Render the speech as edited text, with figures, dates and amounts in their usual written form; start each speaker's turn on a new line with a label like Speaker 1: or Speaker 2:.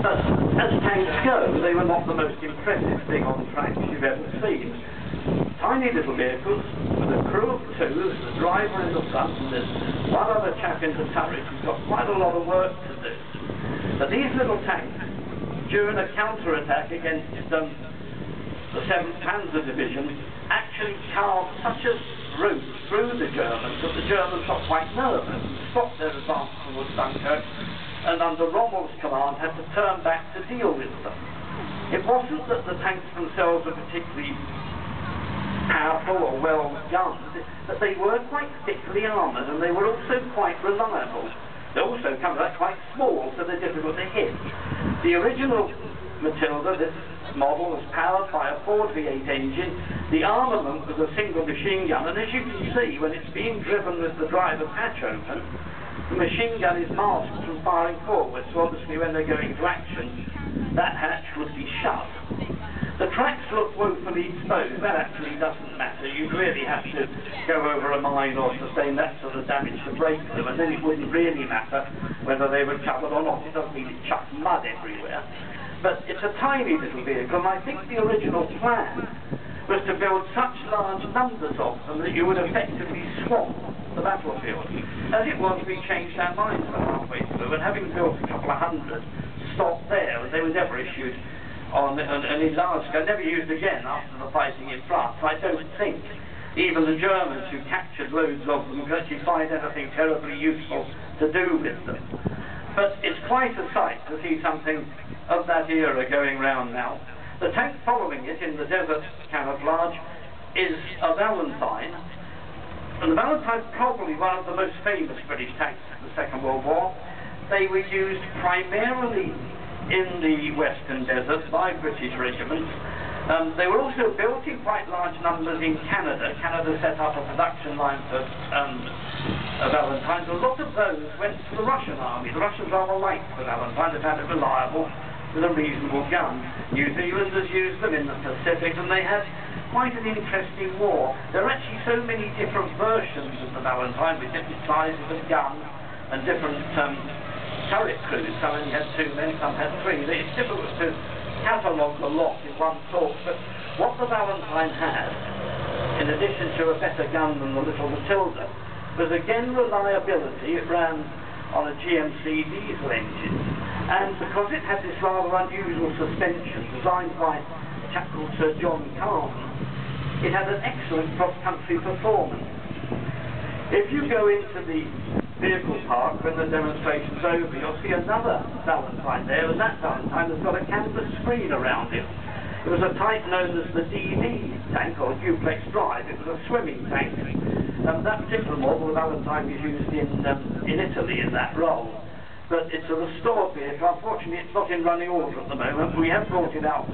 Speaker 1: But as tanks go, they were not the most impressive thing on tracks you've ever seen. Tiny little vehicles with a crew of two, there's the driver in the front and there's one other chap in the turret who's got quite a lot of work to do. But these little tanks, during a counter-attack against the 7th Panzer Division, actually carved such a route through the Germans that the Germans got quite nervous and stopped their advance towards Dunkirk, and under Rommel's command had to turn back to deal with them. It wasn't that the tanks themselves were particularly powerful or well gunned, but they were quite thickly armoured and they were also quite reliable. They also come out quite small, so they're difficult to hit. The original Matilda, this model, was powered by a Ford V8 engine. The armament was a single machine gun, and as you can see, when it's being driven with the driver's hatch open, the machine gun is masked from firing forward, so obviously when they're going to action, that hatch would be shut. The tracks look woefully exposed. That actually doesn't matter. You'd really have to go over a mine or sustain that sort of damage to break them, and then it wouldn't really matter whether they were covered or not. It doesn't mean it chucks mud everywhere. But it's a tiny little vehicle, and I think the original plan was to build such large numbers of them that you would effectively swamp the battlefield. As it was, we changed our minds about halfway through, and having built a couple of hundred, stopped there, and they were never issued on any large scale, never used again after the fighting in France. I don't think even the Germans, who captured loads of them, could actually find anything terribly useful to do with them. But it's quite a sight to see something of that era going round now. The tank following it in the desert camouflage is a Valentine, and the Valentine's probably one of the most famous British tanks of the Second World War. They were used primarily in the Western Desert by British regiments. They were also built in quite large numbers in Canada. Canada set up a production line for Valentines. A lot of those went to the Russian army. The Russians rather liked the Valentine. They found it reliable with a reasonable gun. New Zealanders used them in the Pacific, and they had quite an interesting war. There are actually so many different versions of the Valentine with different sizes of gun and different turret crews. Some only had 2 men, some had 3. It's difficult to catalogue the lot in one talk, but what the Valentine had, in addition to a better gun than the little Matilda, was again reliability. It ran on a GMC diesel engine, and because it had this rather unusual suspension designed by a chap called Sir John Carden, it had an excellent cross-country performance. If you go into the vehicle park when the demonstration's over, you'll see another Valentine there, and that Valentine has got a canvas screen around it. It was a type known as the DD tank, or duplex drive. It was a swimming tank. That particular model, the Valentine, was used in Italy in that role. But it's a restored vehicle. Unfortunately, it's not in running order at the moment. We have brought it out